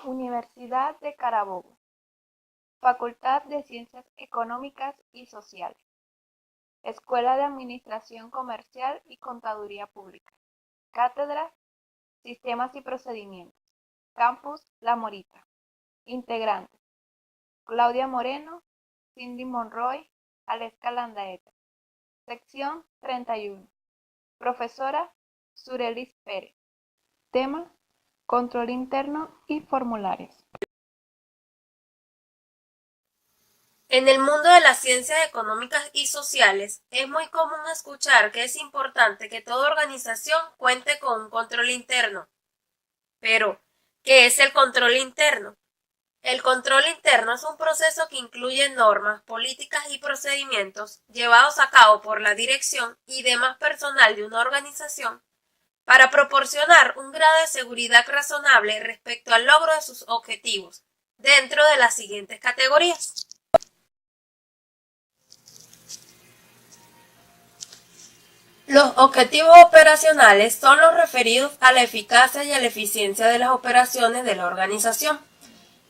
Universidad de Carabobo, Facultad de Ciencias Económicas y Sociales, Escuela de Administración Comercial y Contaduría Pública, Cátedra, Sistemas y Procedimientos, Campus La Morita. Integrantes: Claudia Moreno, Cindy Monroy, Aleska Landaeta. Sección 31. Profesora Surelis Pérez. Tema: control interno y formularios. En el mundo de las ciencias económicas y sociales es muy común escuchar que es importante que toda organización cuente con un control interno. Pero, ¿qué es el control interno? El control interno es un proceso que incluye normas, políticas y procedimientos llevados a cabo por la dirección y demás personal de una organización para proporcionar un grado de seguridad razonable respecto al logro de sus objetivos, dentro de las siguientes categorías. Los objetivos operacionales son los referidos a la eficacia y a la eficiencia de las operaciones de la organización.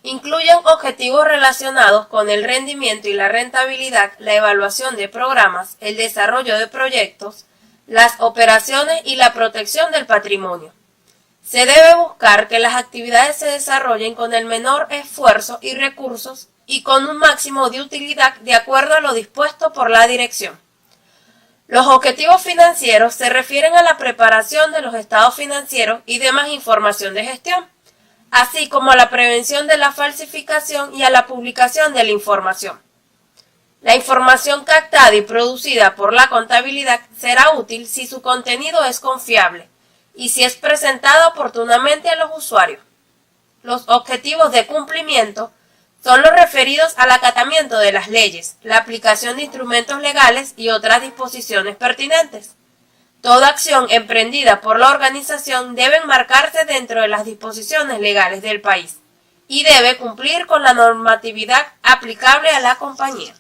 Incluyen objetivos relacionados con el rendimiento y la rentabilidad, la evaluación de programas, el desarrollo de proyectos, las operaciones y la protección del patrimonio. Se debe buscar que las actividades se desarrollen con el menor esfuerzo y recursos y con un máximo de utilidad de acuerdo a lo dispuesto por la dirección. Los objetivos financieros se refieren a la preparación de los estados financieros y demás información de gestión, así como a la prevención de la falsificación y a la publicación de la información. La información captada y producida por la contabilidad será útil si su contenido es confiable y si es presentada oportunamente a los usuarios. Los objetivos de cumplimiento son los referidos al acatamiento de las leyes, la aplicación de instrumentos legales y otras disposiciones pertinentes. Toda acción emprendida por la organización debe enmarcarse dentro de las disposiciones legales del país y debe cumplir con la normatividad aplicable a la compañía.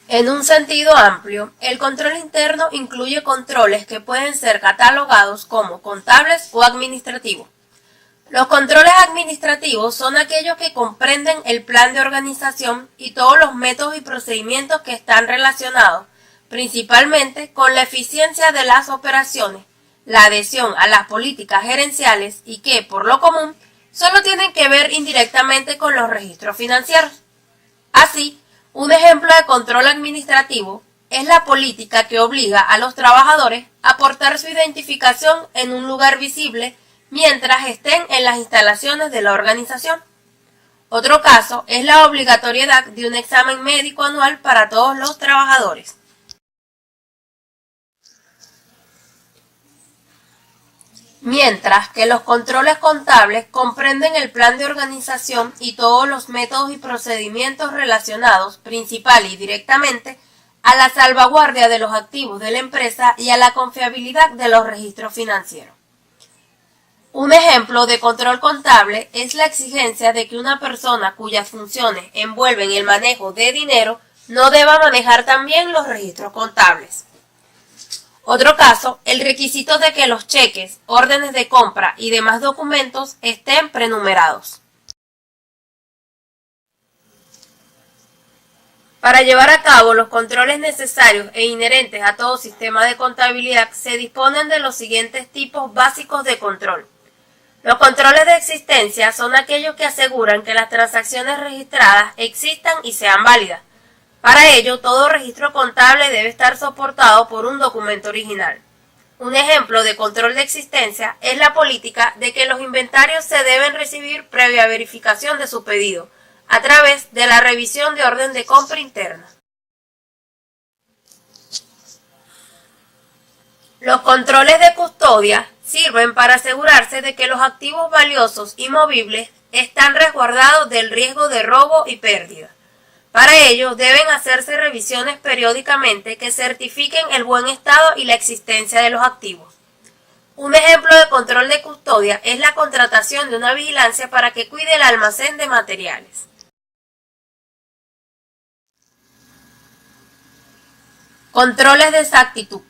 En un sentido amplio, el control interno incluye controles que pueden ser catalogados como contables o administrativos. Los controles administrativos son aquellos que comprenden el plan de organización y todos los métodos y procedimientos que están relacionados, principalmente con la eficiencia de las operaciones, la adhesión a las políticas gerenciales y que, por lo común, solo tienen que ver indirectamente con los registros financieros. Así, un ejemplo de control administrativo es la política que obliga a los trabajadores a portar su identificación en un lugar visible mientras estén en las instalaciones de la organización. Otro caso es la obligatoriedad de un examen médico anual para todos los trabajadores. Mientras que los controles contables comprenden el plan de organización y todos los métodos y procedimientos relacionados principal y directamente a la salvaguardia de los activos de la empresa y a la confiabilidad de los registros financieros. Un ejemplo de control contable es la exigencia de que una persona cuyas funciones envuelven el manejo de dinero no deba manejar también los registros contables. Otro caso, el requisito de que los cheques, órdenes de compra y demás documentos estén prenumerados. Para llevar a cabo los controles necesarios e inherentes a todo sistema de contabilidad, se disponen de los siguientes tipos básicos de control. Los controles de existencia son aquellos que aseguran que las transacciones registradas existan y sean válidas. Para ello, todo registro contable debe estar soportado por un documento original. Un ejemplo de control de existencia es la política de que los inventarios se deben recibir previa verificación de su pedido, a través de la revisión de orden de compra interna. Los controles de custodia sirven para asegurarse de que los activos valiosos y movibles están resguardados del riesgo de robo y pérdida. Para ello, deben hacerse revisiones periódicamente que certifiquen el buen estado y la existencia de los activos. Un ejemplo de control de custodia es la contratación de una vigilancia para que cuide el almacén de materiales. Controles de exactitud.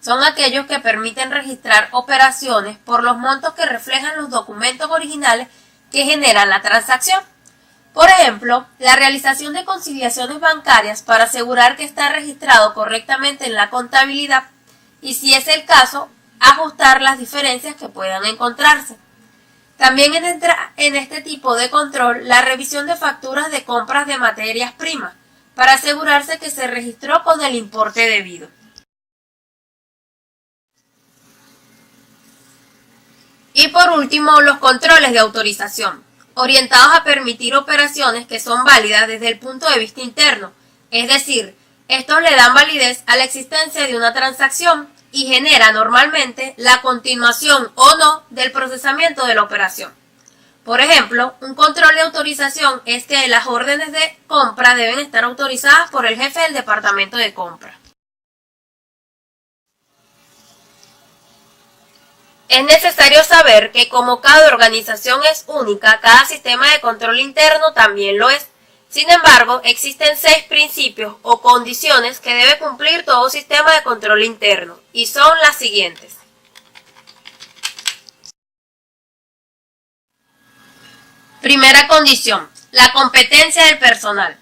son aquellos que permiten registrar operaciones por los montos que reflejan los documentos originales que generan la transacción. Por ejemplo, la realización de conciliaciones bancarias para asegurar que está registrado correctamente en la contabilidad y, si es el caso, ajustar las diferencias que puedan encontrarse. También entra en este tipo de control la revisión de facturas de compras de materias primas para asegurarse que se registró con el importe debido. Y por último, los controles de autorización, orientados a permitir operaciones que son válidas desde el punto de vista interno, es decir, estos le dan validez a la existencia de una transacción y genera normalmente la continuación o no del procesamiento de la operación. Por ejemplo, un control de autorización es que las órdenes de compra deben estar autorizadas por el jefe del departamento de compra. Es necesario saber que como cada organización es única, cada sistema de control interno también lo es. Sin embargo, existen 6 principios o condiciones que debe cumplir todo sistema de control interno, y son las siguientes. Primera condición, la competencia del personal.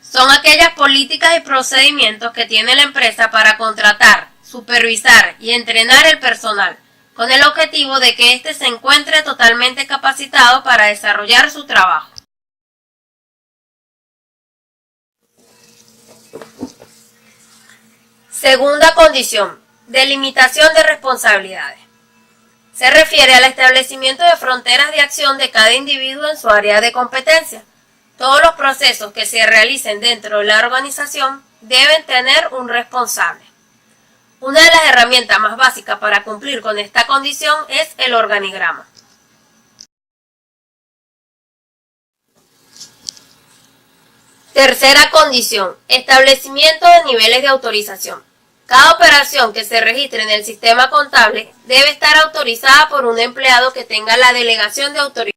Son aquellas políticas y procedimientos que tiene la empresa para contratar, supervisar y entrenar el personal, con el objetivo de que éste se encuentre totalmente capacitado para desarrollar su trabajo. Segunda condición, delimitación de responsabilidades. Se refiere al establecimiento de fronteras de acción de cada individuo en su área de competencia. Todos los procesos que se realicen dentro de la organización deben tener un responsable. Una de las herramientas más básicas para cumplir con esta condición es el organigrama. Tercera condición, establecimiento de niveles de autorización. Cada operación que se registre en el sistema contable debe estar autorizada por un empleado que tenga la delegación de autoridad.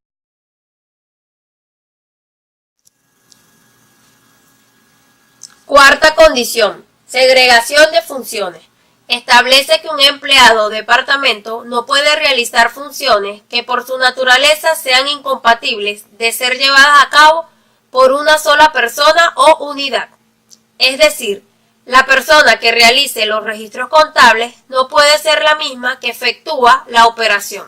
Cuarta condición, segregación de funciones. Establece que un empleado o departamento no puede realizar funciones que por su naturaleza sean incompatibles de ser llevadas a cabo por una sola persona o unidad. Es decir, la persona que realice los registros contables no puede ser la misma que efectúa la operación.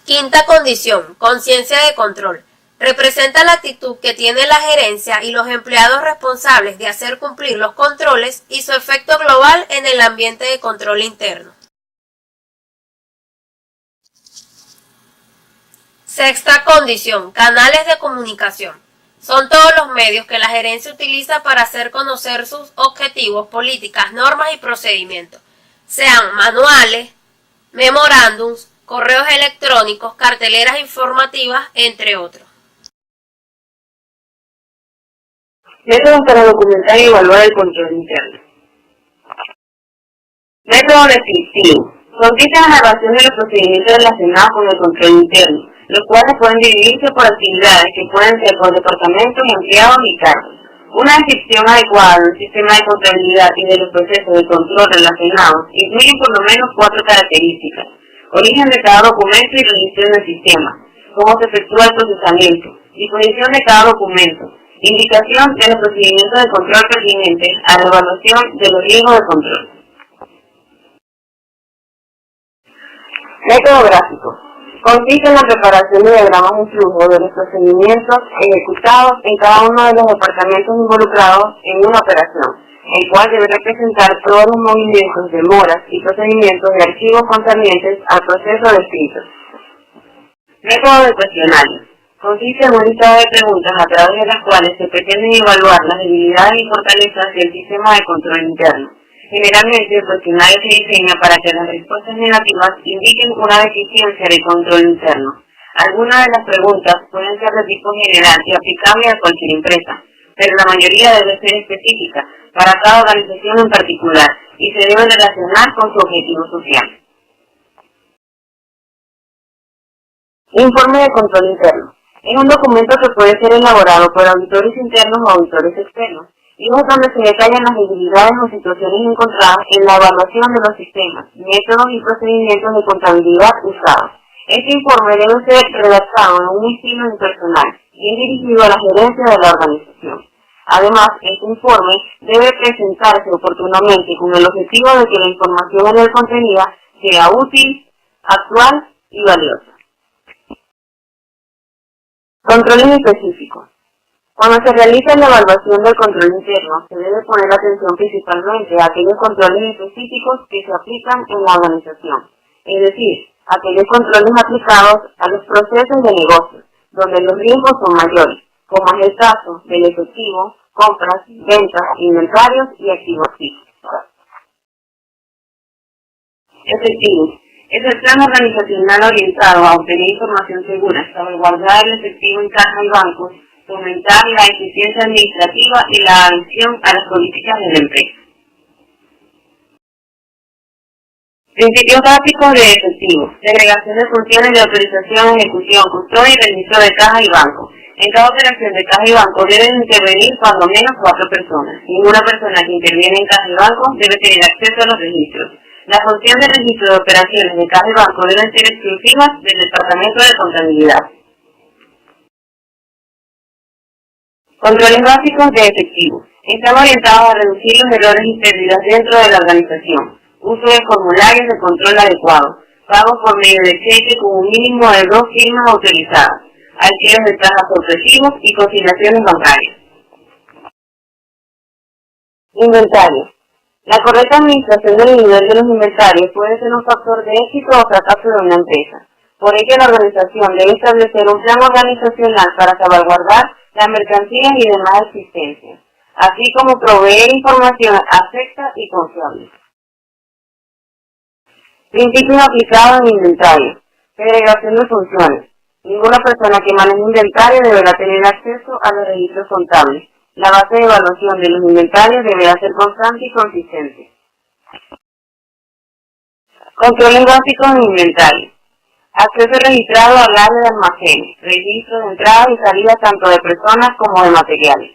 Quinta condición, conciencia de control. Representa la actitud que tiene la gerencia y los empleados responsables de hacer cumplir los controles y su efecto global en el ambiente de control interno. Sexta condición, canales de comunicación. Son todos los medios que la gerencia utiliza para hacer conocer sus objetivos, políticas, normas y procedimientos, sean manuales, memorándums, correos electrónicos, carteleras informativas, entre otros. Métodos para documentar y evaluar el control interno. Método descriptivo. Consiste en la narración de los procedimientos relacionados con el control interno, los cuales pueden dividirse por actividades que pueden ser por departamentos, empleados y cargos. Una descripción adecuada del sistema de contabilidad y de los procesos de control relacionados incluye por lo menos 4 características: origen de cada documento y rendición del sistema, cómo se efectúa el procesamiento, disposición de cada documento, indicación de los procedimientos de control pertinentes a la evaluación de los riesgos de control. Método gráfico. Consiste en la preparación de diagramas de flujo de los procedimientos ejecutados en cada uno de los departamentos involucrados en una operación, el cual debe representar todos los movimientos, demoras y procedimientos de archivos concernientes al proceso descrito. Método de cuestionario. Consiste en un listado de preguntas a través de las cuales se pretenden evaluar las debilidades y fortalezas del sistema de control interno. Generalmente, el cuestionario se diseña para que las respuestas negativas indiquen una deficiencia de control interno. Algunas de las preguntas pueden ser de tipo general y aplicable a cualquier empresa, pero la mayoría debe ser específica para cada organización en particular y se debe relacionar con su objetivo social. Informe de control interno. Es un documento que puede ser elaborado por auditores internos o auditores externos. y es donde se detallan las debilidades o situaciones encontradas en la evaluación de los sistemas, métodos y procedimientos de contabilidad usados. Este informe debe ser redactado en un estilo impersonal y es dirigido a la gerencia de la organización. Además, este informe debe presentarse oportunamente con el objetivo de que la información en él contenida sea útil, actual y valiosa. Controles específicos. Cuando se realiza la evaluación del control interno, se debe poner atención principalmente a aquellos controles específicos que se aplican en la organización, es decir, aquellos controles aplicados a los procesos de negocio, donde los riesgos son mayores, como es el caso del efectivo, compras, ventas, inventarios y activos fijos. Efectivo. Es el plan organizacional orientado a obtener información segura, salvaguardar el efectivo en caja y bancos, fomentar la eficiencia administrativa y la adhesión a las políticas de la empresa. Principios básicos de efectivo: segregación de funciones de autorización, ejecución, custodia y registro de caja y banco. En cada operación de caja y banco deben intervenir cuando menos 4 personas. Ninguna persona que interviene en caja y banco debe tener acceso a los registros. La función de registro de operaciones de caja y banco deben ser exclusivas del Departamento de Contabilidad. Controles básicos de efectivo. Están orientados a reducir los errores y pérdidas dentro de la organización. Uso de formularios de control adecuados. Pagos por medio de cheque con un mínimo de 2 firmas autorizadas. Alquileres de cajas sorpresivos y consignaciones bancarias. Inventario. La correcta administración del nivel de los inventarios puede ser un factor de éxito o fracaso de una empresa. Por ello, la organización debe establecer un plan organizacional para salvaguardar las mercancías y demás existencias, así como proveer información exacta y confiable. Principios aplicados en inventario. Segregación de funciones. Ninguna persona que maneje inventario deberá tener acceso a los registros contables. La base de evaluación de los inventarios deberá ser constante y consistente. Controles básicos en inventario. Acceso registrado al área de almacenes, registro de entrada y salida tanto de personas como de materiales.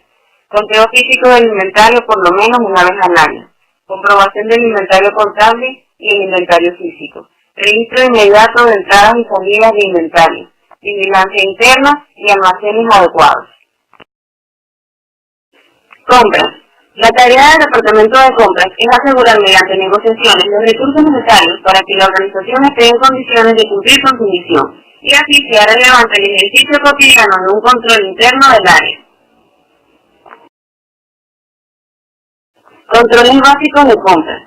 Conteo físico del inventario por lo menos una vez al año. Comprobación del inventario contable y el inventario físico. Registro inmediato de entradas y salidas de inventario. Vigilancia interna y almacenes adecuados. Compras. La tarea del Departamento de Compras es asegurar mediante negociaciones los recursos necesarios para que la organización esté en condiciones de cumplir con su misión y así sea relevante el ejercicio cotidiano de un control interno del área. Controles básicos de compras.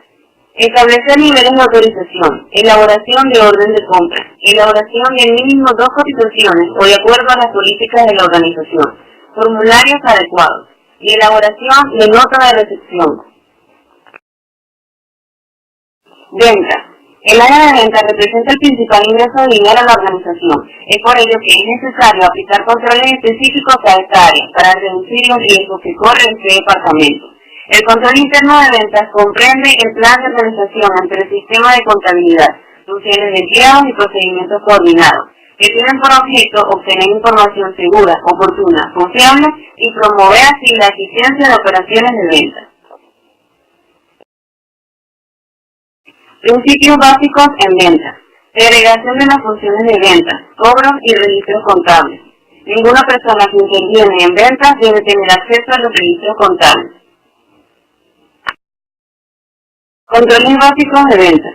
Establecer niveles de autorización, elaboración de orden de compras, elaboración de mínimo 2 cotizaciones o de acuerdo a las políticas de la organización, formularios adecuados y elaboración de nota de recepción. Venta. El área de venta representa el principal ingreso de dinero a la organización. Es por ello que es necesario aplicar controles específicos a esta área para reducir los riesgos que corre este departamento. El control interno de ventas comprende el plan de organización ante el sistema de contabilidad, funciones de empleados y procedimientos coordinados, que tienen por objeto obtener información segura, oportuna, confiable y promover así la eficiencia de operaciones de venta. Principios básicos en venta. Segregación de las funciones de venta, cobros y registros contables. Ninguna persona que interviene en ventas debe tener acceso a los registros contables. Controles básicos de venta.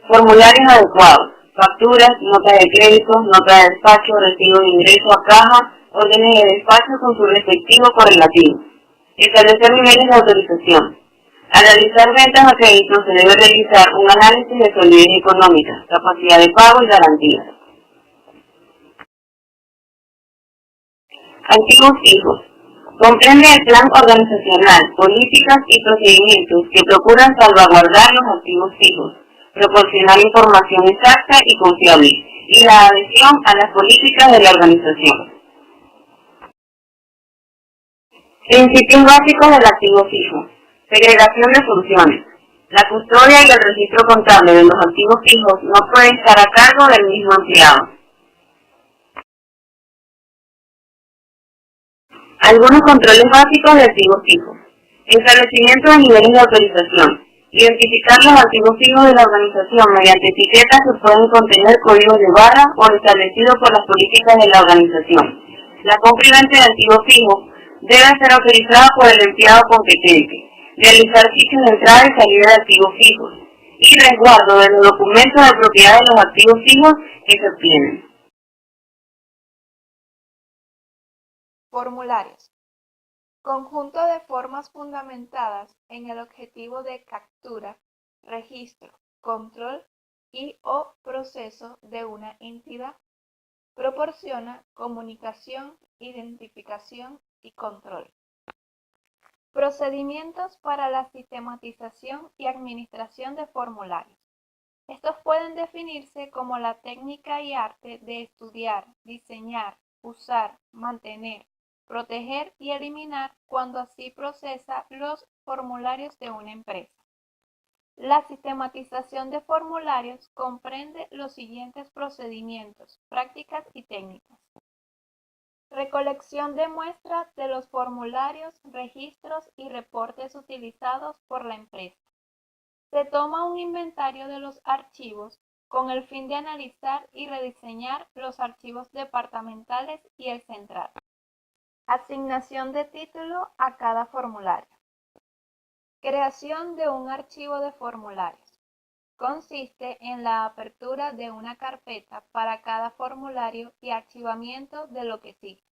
Formularios adecuados. Facturas, notas de crédito, nota de despacho, recibo de ingreso a caja, órdenes de despacho con su respectivo correlativo. Establecer niveles de autorización. Al realizar ventas a crédito se debe realizar un análisis de solidez económica, capacidad de pago y garantías. Activos fijos. Comprende el plan organizacional, políticas y procedimientos que procuran salvaguardar los activos fijos, proporcionar información exacta y confiable, y la adhesión a las políticas de la organización. Principios básicos del activo fijo. Segregación de funciones. La custodia y el registro contable de los activos fijos no puede estar a cargo del mismo empleado. Algunos controles básicos de activos fijos. Establecimiento de niveles de autorización. Identificar los activos fijos de la organización mediante etiquetas que pueden contener códigos de barra o establecidos por las políticas de la organización. La compra y venta de activos fijos debe ser autorizada por el empleado competente. Realizar fichas de entrada y salida de activos fijos y resguardo de los documentos de propiedad de los activos fijos que se obtienen. Formularios. Conjunto de formas fundamentadas en el objetivo de captura, registro, control y/o proceso de una entidad. Proporciona comunicación, identificación y control. Procedimientos para la sistematización y administración de formularios. Estos pueden definirse como la técnica y arte de estudiar, diseñar, usar, mantener, proteger y eliminar cuando así procesa los formularios de una empresa. La sistematización de formularios comprende los siguientes procedimientos, prácticas y técnicas. Recolección de muestras de los formularios, registros y reportes utilizados por la empresa. Se toma un inventario de los archivos con el fin de analizar y rediseñar los archivos departamentales y el central. Asignación de título a cada formulario. Creación de un archivo de formularios. Consiste en la apertura de una carpeta para cada formulario y archivamiento de lo que sigue.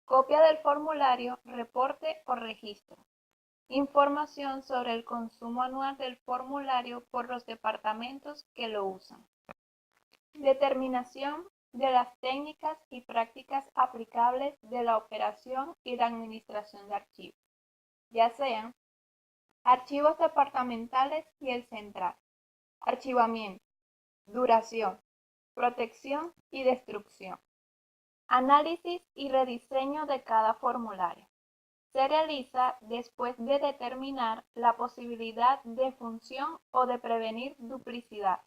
Copia del formulario, reporte o registro. Información sobre el consumo anual del formulario por los departamentos que lo usan. Determinación de las técnicas y prácticas aplicables de la operación y la administración de archivos, ya sean archivos departamentales y el central. Archivamiento, duración, protección y destrucción. Análisis y rediseño de cada formulario. Se realiza después de determinar la posibilidad de función o de prevenir duplicidad.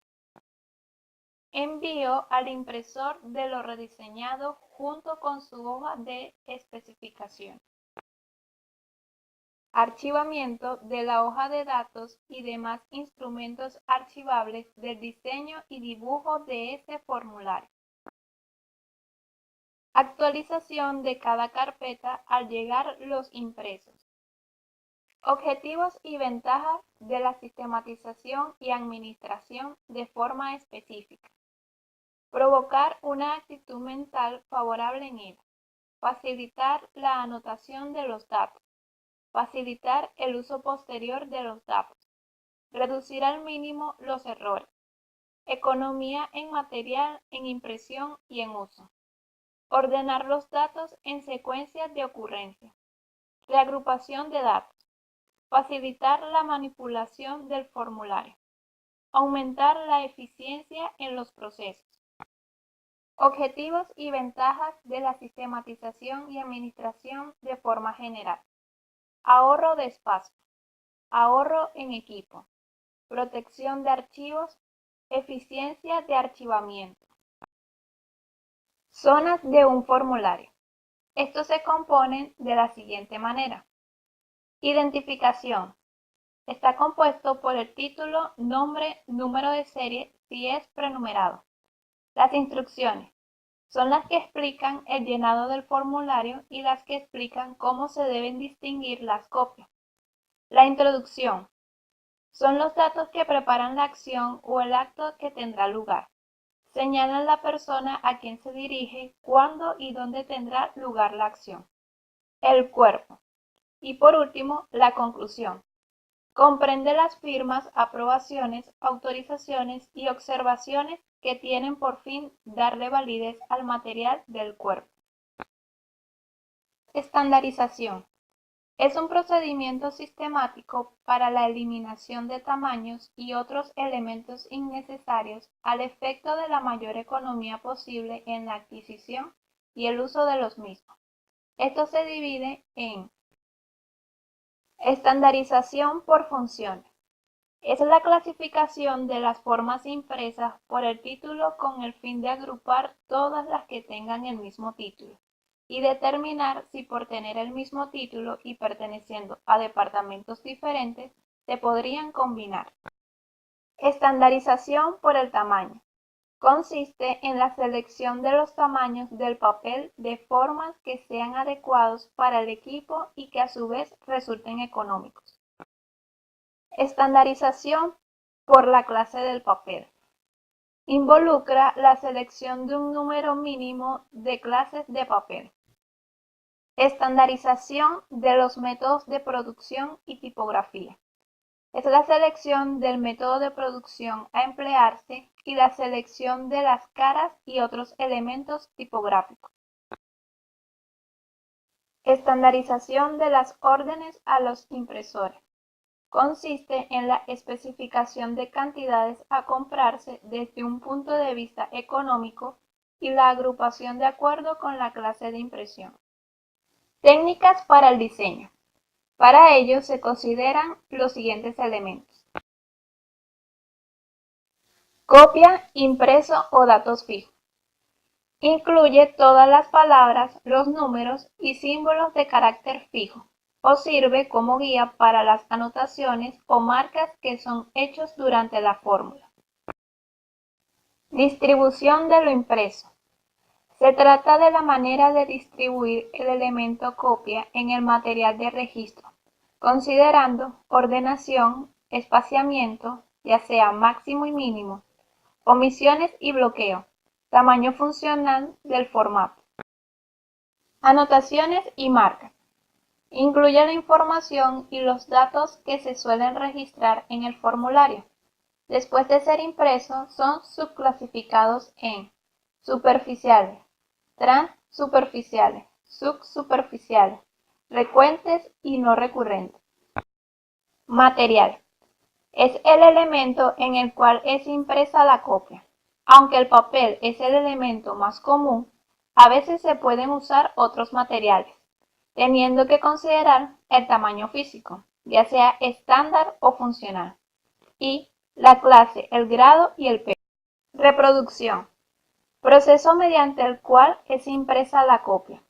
Envío al impresor de lo rediseñado junto con su hoja de especificación. Archivamiento de la hoja de datos y demás instrumentos archivables del diseño y dibujo de ese formulario. Actualización de cada carpeta al llegar los impresos. Objetivos y ventajas de la sistematización y administración de forma específica. Provocar una actitud mental favorable en él. Facilitar la anotación de los datos. Facilitar el uso posterior de los datos. Reducir al mínimo los errores. Economía en material, en impresión y en uso. Ordenar los datos en secuencias de ocurrencia. Reagrupación de datos. Facilitar la manipulación del formulario. Aumentar la eficiencia en los procesos. Objetivos y ventajas de la sistematización y administración de forma general. Ahorro de espacio. Ahorro en equipo. Protección de archivos. Eficiencia de archivamiento. Zonas de un formulario. Estos se componen de la siguiente manera. Identificación. Está compuesto por el título, nombre, número de serie si es prenumerado. Las instrucciones son las que explican el llenado del formulario y las que explican cómo se deben distinguir las copias. La introducción son los datos que preparan la acción o el acto que tendrá lugar. Señalan la persona a quien se dirige, cuándo y dónde tendrá lugar la acción. El cuerpo. Y por último, la conclusión. Comprende las firmas, aprobaciones, autorizaciones y observaciones que tienen por fin darle validez al material del cuerpo. Estandarización. Es un procedimiento sistemático para la eliminación de tamaños y otros elementos innecesarios al efecto de la mayor economía posible en la adquisición y el uso de los mismos. Esto se divide en estandarización por funciones. Es la clasificación de las formas impresas por el título con el fin de agrupar todas las que tengan el mismo título. y determinar si por tener el mismo título y perteneciendo a departamentos diferentes se podrían combinar. Estandarización por el tamaño. Consiste en la selección de los tamaños del papel de formas que sean adecuados para el equipo y que a su vez resulten económicos. Estandarización por la clase del papel. Involucra la selección de un número mínimo de clases de papel. Estandarización de los métodos de producción y tipografía. Es la selección del método de producción a emplearse y la selección de las caras y otros elementos tipográficos. Estandarización de las órdenes a los impresores. Consiste en la especificación de cantidades a comprarse desde un punto de vista económico y la agrupación de acuerdo con la clase de impresión. Técnicas para el diseño. Para ello se consideran los siguientes elementos. Copia, impreso o datos fijos. Incluye todas las palabras, los números y símbolos de carácter fijo, o sirve como guía para las anotaciones o marcas que son hechos durante la fórmula. Distribución de lo impreso. Se trata de la manera de distribuir el elemento copia en el material de registro, considerando ordenación, espaciamiento, ya sea máximo y mínimo, omisiones y bloqueo, tamaño funcional del formato. Anotaciones y marcas. Incluye la información y los datos que se suelen registrar en el formulario. Después de ser impresos, son subclasificados en superficiales, transsuperficiales, subsuperficiales, recurrentes y no recurrentes. Material. Es el elemento en el cual es impresa la copia. Aunque el papel es el elemento más común, a veces se pueden usar otros materiales, teniendo que considerar el tamaño físico, ya sea estándar o funcional, y la clase, el grado y el peso. Reproducción. Proceso mediante el cual es impresa la copia.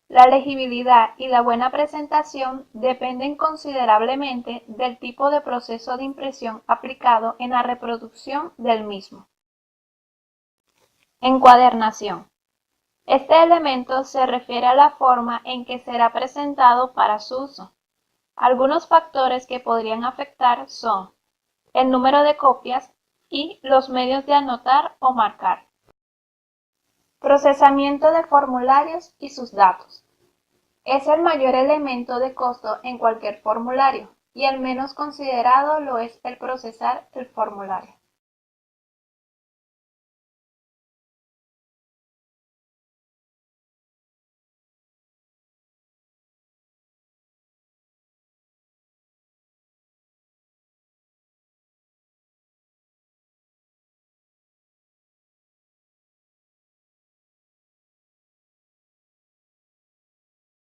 La legibilidad y la buena presentación dependen considerablemente del tipo de proceso de impresión aplicado en la reproducción del mismo. Encuadernación. Este elemento se refiere a la forma en que será presentado para su uso. Algunos factores que podrían afectar son el número de copias y los medios de anotar o marcar. Procesamiento de formularios y sus datos. Es el mayor elemento de costo en cualquier formulario y el menos considerado lo es el procesar el formulario.